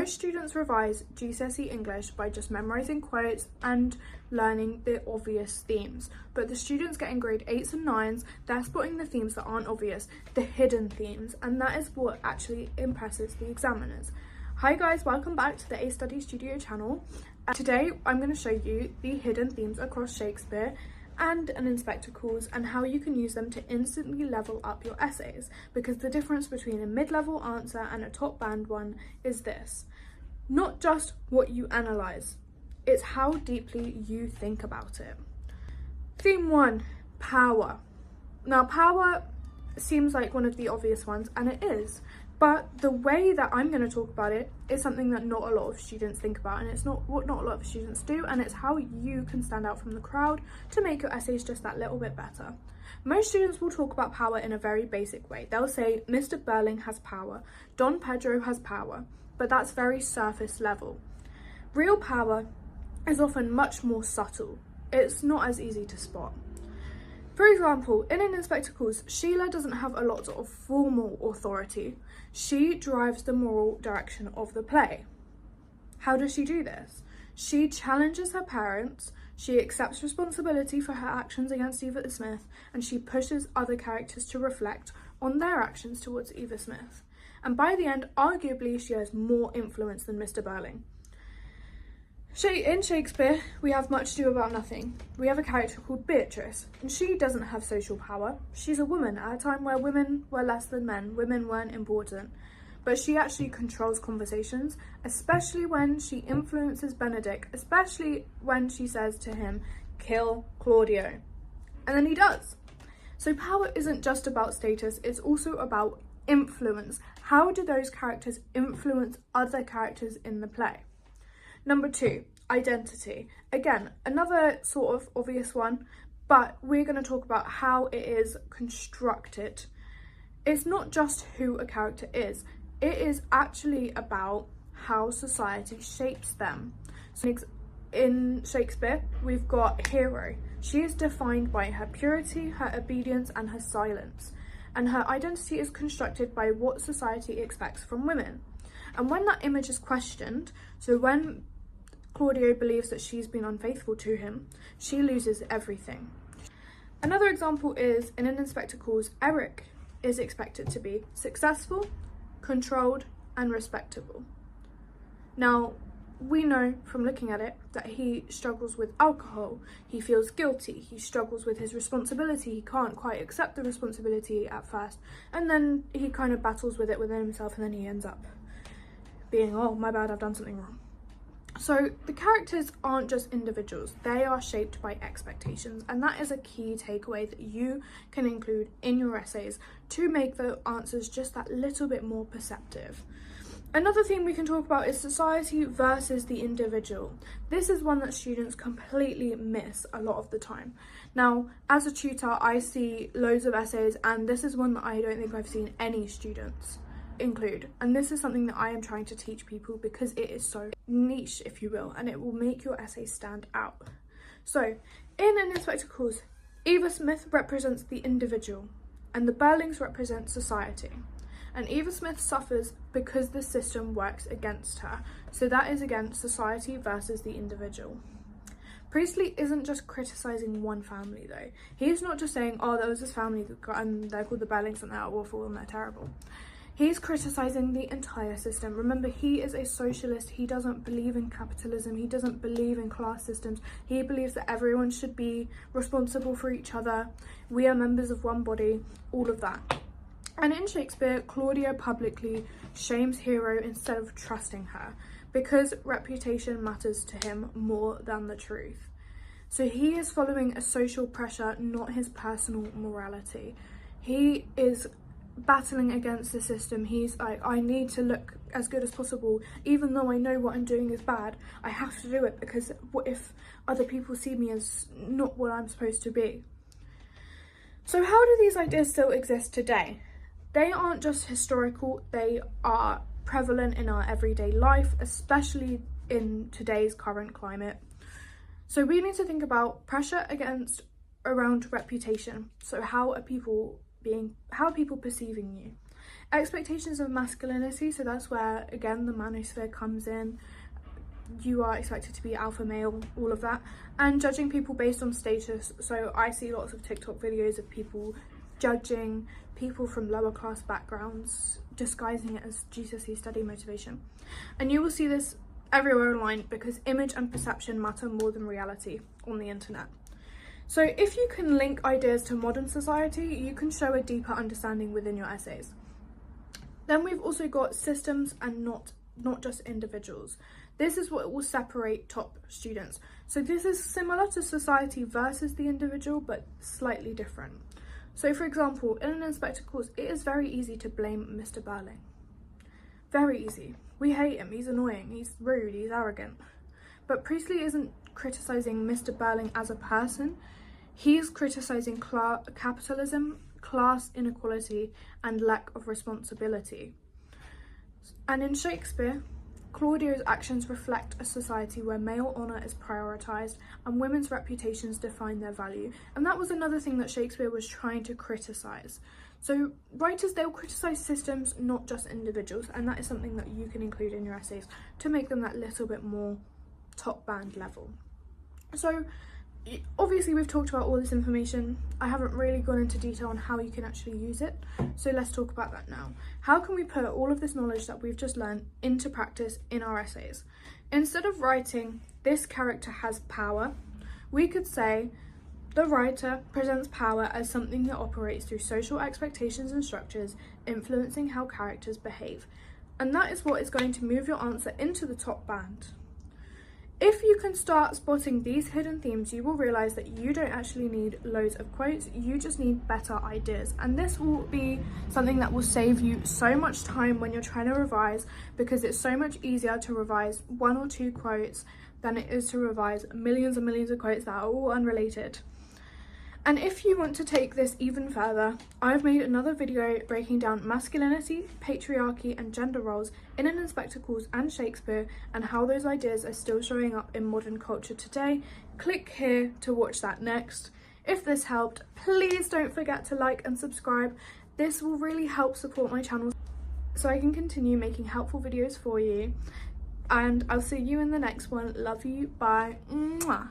Most students revise GCSE English by just memorising quotes and learning the obvious themes, but the students getting grade 8s and 9s, they're spotting the themes that aren't obvious, the hidden themes, and that is what actually impresses the examiners. Hi guys, welcome back to the A Study Studio channel. Today I'm going to show you the hidden themes across Shakespeare and an Inspector Calls and how you can use them to instantly level up your essays, because the difference between a mid-level answer and a top band one is this: not just what you analyse, it's how deeply you think about it. Theme 1, power. Now power seems like one of the obvious ones, and it is, but the way that I'm going to talk about it is something that not a lot of students think about, and it's not what not a lot of students do, and it's how you can stand out from the crowd to make your essays just that little bit better. Most students will talk about power in a very basic way. They'll say Mr. Burling has power, Don Pedro has power, but that's very surface level. Real power is often much more subtle. It's not as easy to spot. For example, in an Inspector Calls, Sheila doesn't have a lot of formal authority. She drives the moral direction of the play. How does she do this? She challenges her parents, she accepts responsibility for her actions against Eva Smith, and she pushes other characters to reflect on their actions towards Eva Smith. And by the end, arguably, she has more influence than Mr. Burling. In Shakespeare, we have Much Ado About Nothing. We have a character called Beatrice, and she doesn't have social power. She's a woman at a time where women were less than men. Women weren't important. But she actually controls conversations, especially when she influences Benedict, especially when she says to him, kill Claudio. And then he does. So power isn't just about status, it's also about influence. How do those characters influence other characters in the play? Number 2, identity. Again, another sort of obvious one, but we're going to talk about how it is constructed. It's not just who a character is, it is actually about how society shapes them. So in Shakespeare, we've got Hero. She is defined by her purity, her obedience, and her silence. And her identity is constructed by what society expects from women. And when that image is questioned, so when Claudio believes that she's been unfaithful to him, she loses everything. Another example is in an Inspector Calls, Eric is expected to be successful, controlled, and respectable. Now, we know from looking at it that he struggles with alcohol, he feels guilty, he struggles with his responsibility, he can't quite accept the responsibility at first, and then he kind of battles with it within himself, and then he ends up being, oh my bad, I've done something wrong. So the characters aren't just individuals, they are shaped by expectations, and that is a key takeaway that you can include in your essays to make the answers just that little bit more perceptive. Another thing we can talk about is society versus the individual. This is one that students completely miss a lot of the time. Now, as a tutor, I see loads of essays, and this is one that I don't think I've seen any students include, and this is something that I am trying to teach people because it is so niche, if you will, and it will make your essay stand out. So in an Inspector Calls, Eva Smith represents the individual and the Burlings represent society, and Eva Smith suffers because the system works against her. So that is again society versus the individual. Priestley isn't just criticising one family though. He's not just saying, oh, there was this family and they're called the Burlings and they're awful and they're terrible. He's criticising the entire system. Remember, he is a socialist. He doesn't believe in capitalism. He doesn't believe in class systems. He believes that everyone should be responsible for each other. We are members of one body, all of that. And in Shakespeare, Claudio publicly shames Hero instead of trusting her because reputation matters to him more than the truth. So he is following a social pressure, not his personal morality. He is battling against the system. He's like, I need to look as good as possible, even though I know what I'm doing is bad. I have to do it because what if other people see me as not what I'm supposed to be? So how do these ideas still exist today? They aren't just historical, they are prevalent in our everyday life, especially in today's current climate. So we need to think about pressure around reputation. So how are people perceiving you? Expectations of masculinity, so that's where again the manosphere comes in. You are expected to be alpha male, all of that. And judging people based on status, so I see lots of TikTok videos of people judging people from lower class backgrounds, disguising it as GCSE study motivation. And you will see this everywhere online because image and perception matter more than reality on the internet. So if you can link ideas to modern society, you can show a deeper understanding within your essays. Then we've also got systems and not just individuals. This is what will separate top students. So this is similar to society versus the individual, but slightly different. So for example, in an inspector course, it is very easy to blame Mr. Burling. Very easy. We hate him, he's annoying, he's rude, he's arrogant. But Priestley isn't criticising Mr. Burling as a person, he's criticising capitalism, class inequality, and lack of responsibility. And in Shakespeare, Claudio's actions reflect a society where male honour is prioritised and women's reputations define their value. And that was another thing that Shakespeare was trying to criticise. So writers, they'll criticise systems, not just individuals, and that is something that you can include in your essays to make them that little bit more top band level. So obviously we've talked about all this information. I haven't really gone into detail on how you can actually use it, so let's talk about that now. How can we put all of this knowledge that we've just learned into practice in our essays? Instead of writing, "This character has power," we could say, "The writer presents power as something that operates through social expectations and structures, influencing how characters behave." And that is what is going to move your answer into the top band. If you can start spotting these hidden themes, you will realise that you don't actually need loads of quotes, you just need better ideas. And this will be something that will save you so much time when you're trying to revise, because it's so much easier to revise 1 or 2 quotes than it is to revise millions and millions of quotes that are all unrelated. And if you want to take this even further, I've made another video breaking down masculinity, patriarchy and gender roles in an inspector course and Shakespeare, and how those ideas are still showing up in modern culture today. Click here to watch that next. If this helped, please don't forget to like and subscribe. This will really help support my channel so I can continue making helpful videos for you. And I'll see you in the next one. Love you, bye. Mwah.